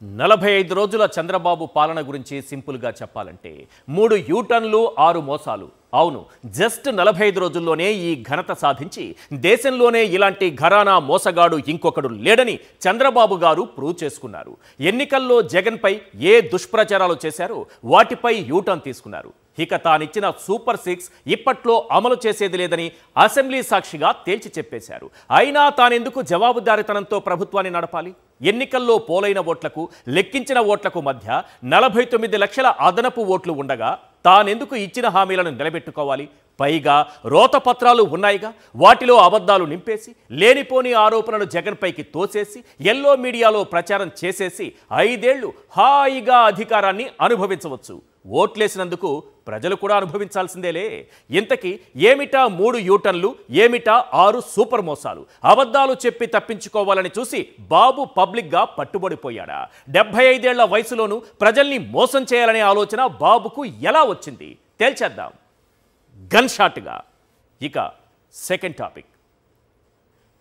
45 రోజుల చంద్రబాబు పాలన గురించి సింపుల్గా చెప్పాలంటే 3 యూటర్న్లు 6 మోసాలు. అవును, జస్ట్ 45 రోజుల్లోనే ఈ ఘనత సాధించి దేశంలోనే ఇలాంటి ఘరానా మోసగాడు ఇంకొకడు లేడని చంద్రబాబు గారు ప్రూవ్ చేసుకున్నారు. ఎన్నికల్లో జగన్పై ఏ దుష్ప్రచారాలు చేశారో వాటిపై యూటర్న్ తీసుకున్నారు. ఇక తానిచ్చిన సూపర్ 6 ఇప్పట్లో అమలు చేసేది లేదని అసెంబ్లీ సాక్షిగా తేల్చి చెప్పేశారు. అయినా తానెందుకు జవాబుదారీతనంతో ప్రభుత్వాన్ని నడపాలి? ఎన్నికల్లో పోలైన ఓట్లకు లెక్కించిన ఓట్లకు మధ్య 49 లక్షల అదనపు ఓట్లు ఉండగా తానెందుకు ఇచ్చిన హామీలను నిలబెట్టుకోవాలి? పైగా రోతపత్రాలు ఉన్నాయిగా, వాటిలో అబద్ధాలు నింపేసి లేనిపోని ఆరోపణలు జగన్పైకి తోసేసి ఎల్లో మీడియాలో ప్రచారం చేసేసి 5 ఏళ్లు హాయిగా అధికారాన్ని అనుభవించవచ్చు. ఓట్లేసినందుకు ప్రజలు కూడా అనుభవించాల్సిందేలే. ఇంతకీ ఏమిటా 3 యూటర్న్లు, ఏమిటా 6 సూపర్ మోసాలు? అబద్ధాలు చెప్పి తప్పించుకోవాలని చూసి బాబు పబ్లిక్గా పట్టుబడిపోయాడా? 75 ఏళ్ల వయసులోనూ ప్రజల్ని మోసం చేయాలనే ఆలోచన బాబుకు ఎలా వచ్చింది? తేల్చేద్దాం గన్ షాట్గా. ఇక సెకండ్ టాపిక్,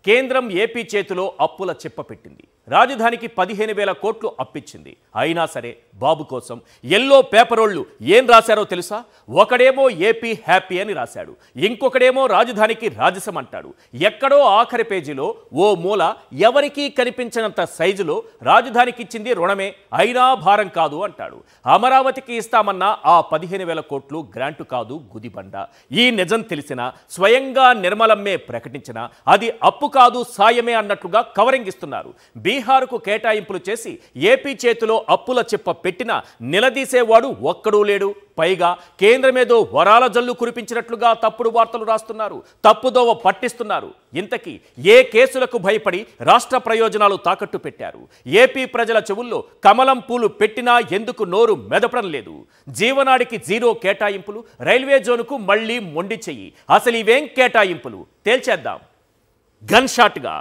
కేంద్రం ఏపీ చేతిలో అప్పుల చిప్ప పెట్టింది. రాజధానికి 15,000 కోట్లు అప్పిచ్చింది. అయినా సరే బాబు కోసం ఎల్లో పేపరోళ్ళు ఏం రాశారో తెలుసా? ఒకడేమో ఏపీ హ్యాపీ అని రాశాడు, ఇంకొకడేమో రాజధానికి రాజసం అంటాడు. ఎక్కడో ఆఖరి పేజీలో ఓ మూల ఎవరికీ కనిపించినంత సైజులో రాజధానికి ఇచ్చింది రుణమే, అయినా భారం కాదు అంటాడు. అమరావతికి ఇస్తామన్న ఆ 15,000 కోట్లు గ్రాంటు కాదు, గుదిబండ. ఈ నిజం తెలిసినా స్వయంగా నిర్మలమ్మే ప్రకటించినా అది అప్పు కాదు, సాయమే అన్నట్లుగా కవరింగ్ ఇస్తున్నారు. బీహార్కు కేటాయింపులు చేసి ఏపీ చేతిలో అప్పుల చిప్ప పెట్టినా నిలదీసేవాడు ఒక్కడూ లేడు. పైగా కేంద్రమేదో వరాల జల్లు కురిపించినట్లుగా తప్పుడు వార్తలు రాస్తున్నారు, తప్పుదోవ పట్టిస్తున్నారు. ఇంతకీ ఏ కేసులకు భయపడి రాష్ట్ర ప్రయోజనాలు తాకట్టు పెట్టారు? ఏపీ ప్రజల చెవుల్లో కమలం పూలు పెట్టినా ఎందుకు నోరు మెదపడం లేదు? జీవనాడికి 0 కేటాయింపులు, రైల్వే జోన్కు మళ్లీ మొండి చెయ్యి. అసలు ఇవేం కేటాయింపులు? తేల్చేద్దాం గన్ షాట్గా.